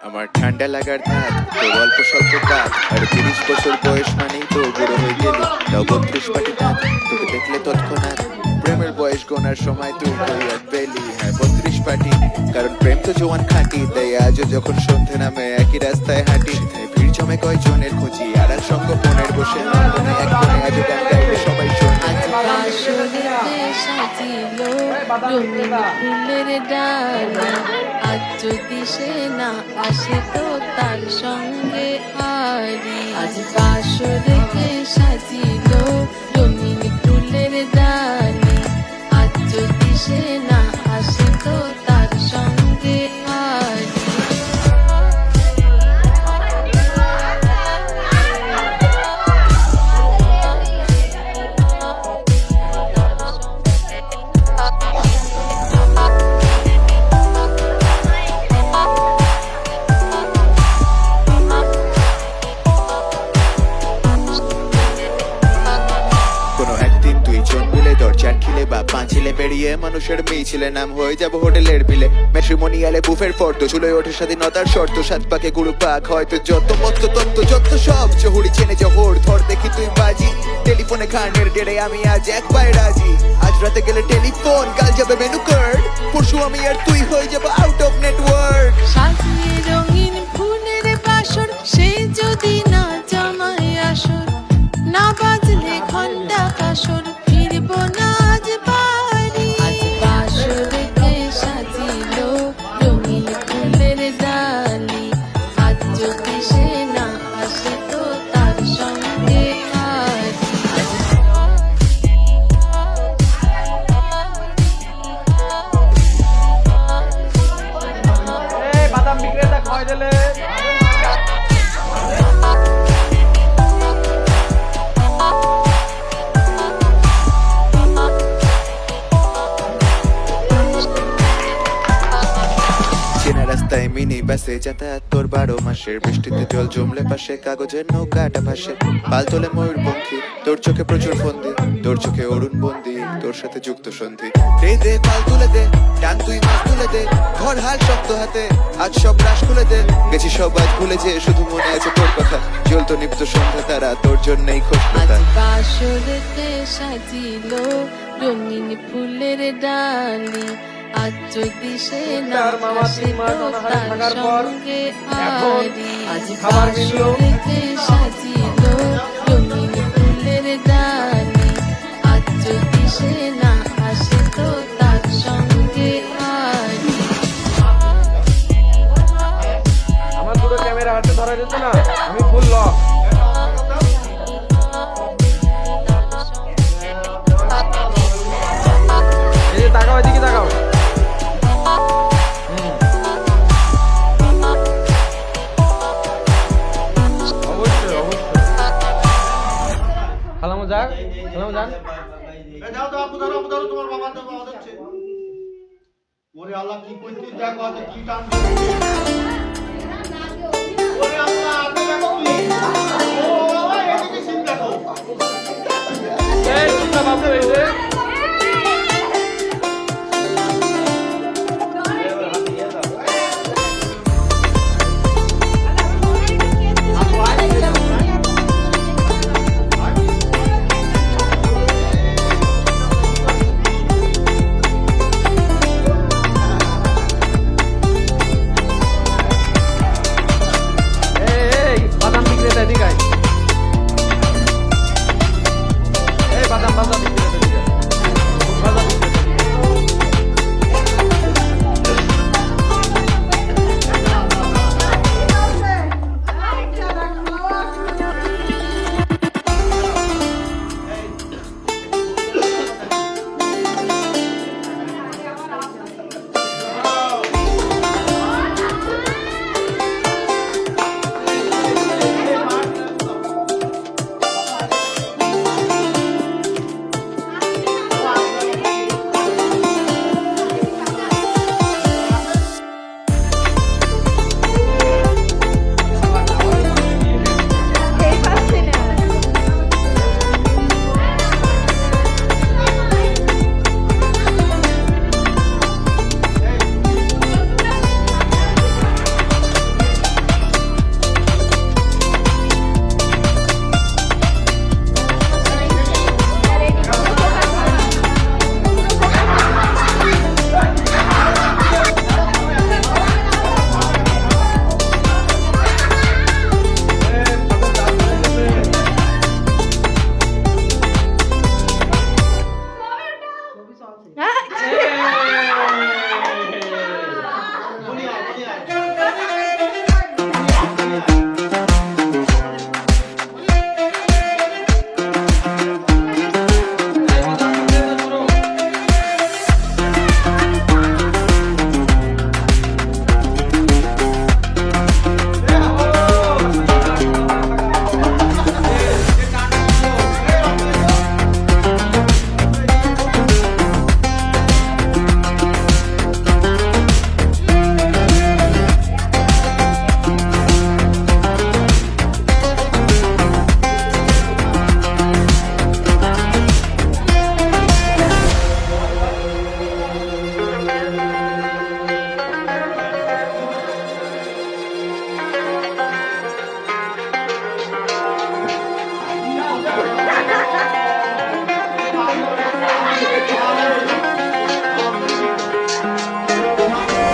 আমার ঠান্ডা লাগার ধাত তোর অল্প স্বল্প কাজ আর 30 বছর বয়স মানেই তো বুড়ো হয়ে গেলি। তাও 32 পাটি দাঁত তোকে দেখলে তৎক্ষণাৎ প্রেমের বয়স গোনার সময় তুই কই আর পেলি। হ্যাঁ 32 পাটি, কারণ প্রেম তো জোয়ান খাঁটি। তাই আজও যখন সন্ধে নামে একই রাস্তায় হাঁটি, ভিড় জমে কয়জনের খুঁজি আর এক সঙ্গ ফোনের বসে নন্দনে এক কোণে আজও গান গাইলে সবাই শোনে। ফুলের ডালা আজ যদি সে না আসে তো তার সঙ্গে হারি। আজ বাসরকে সাজিল রঙিন ফুলের ডালি, আজ যদি সে না আসে তো তার সঙ্গে হারি। পাঁচিলে পেরিয়ে মানুষের মিছিলে নাম হয়ে যাব হোটেলের বিলে। ম্যাট্রিমোনিয়ালে বুফের ফর্দ চুলোয় ওঠে স্বাধীনতার শর্ত। সাত পাকে গুরু পাক হয়তো যত মত্ত তত্ত্ব যত সব জহুরি চেনে জহর ধর দেখি তুই বাজি। টেলিফোনে খানের ডেড়ে আমি আজ এক পায়ে রাজি। আজ রাতে গেলে টেলিফোন, কাল যাবে মেনু কার্ড, পরশু আমি আর তুই হয়ে যাব আউট অফ নেটওয়ার্ক। সাজিয়ে রঙিন ফুলের বাসর সে যদি না জামাই আসর, না বাজলে ঘন্টা কাসর ফিরব না আজ বাড়ি। আজ বাসরকে সাজিল রঙিন ফুলের ডালি, আজ যদি সে না আসে তো তার সঙ্গে হারি। বাদাম বিক্রেতা খাওয়াই দিলে রাস্তায় মিনি বাসে যাতায়াত তোর 12 মাসের, বৃষ্টিতে জল জমলে পাশে কাগজের নৌকাটা ভাসে। পাল তোলে ময়ূরপঙ্খী তোর চোখে প্রচুর ফন্দি, তোর চোখে অরুণ বন্দি তোর সাথে যুক্ত সন্ধি। দে দে পাল তুলে দে, টান তুই মাছ তুলে দে, ঘর হাল শক্ত হাতে আজ সব রাশ খুলে দে। গেছি সব আজ ভুলে যে শুধু মনে আছে তোর কথা, জ্বলতো নিপ্ত সন্ধ্যা তারা তোর জন্যই খোঁজ আজ কথা। বাসরকে সাজিল রঙিন ফুলের ডালি, আজ যদি সে না আসে তো তার সঙ্গে হারি। আজ বাসরকে সাজিল রঙিন ফুলের ডালি, আজ যদি সে না আসে তো তার সঙ্গে হারি। আমার পুরো ক্যামেরা হাতে ধরা যেত না, আমি ফুল লক। এই যে তাকাও, এদিকে তাকাও। অবশ্যই অবশ্যই খালামো যাক, খালামো যান। যাও তো আপু ধরো তোমার বাবা তো বাবা হচ্ছে। ওরে আল্লাহ কি কইছিস দেখো আজ কি টান। ওরে আল্লাহ আপনি দেখো কি ও এদিকে সিন দেখো। এই তোমরা বাবু এই যে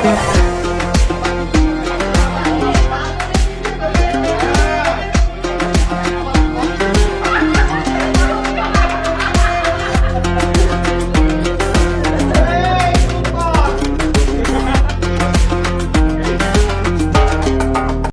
Thank you.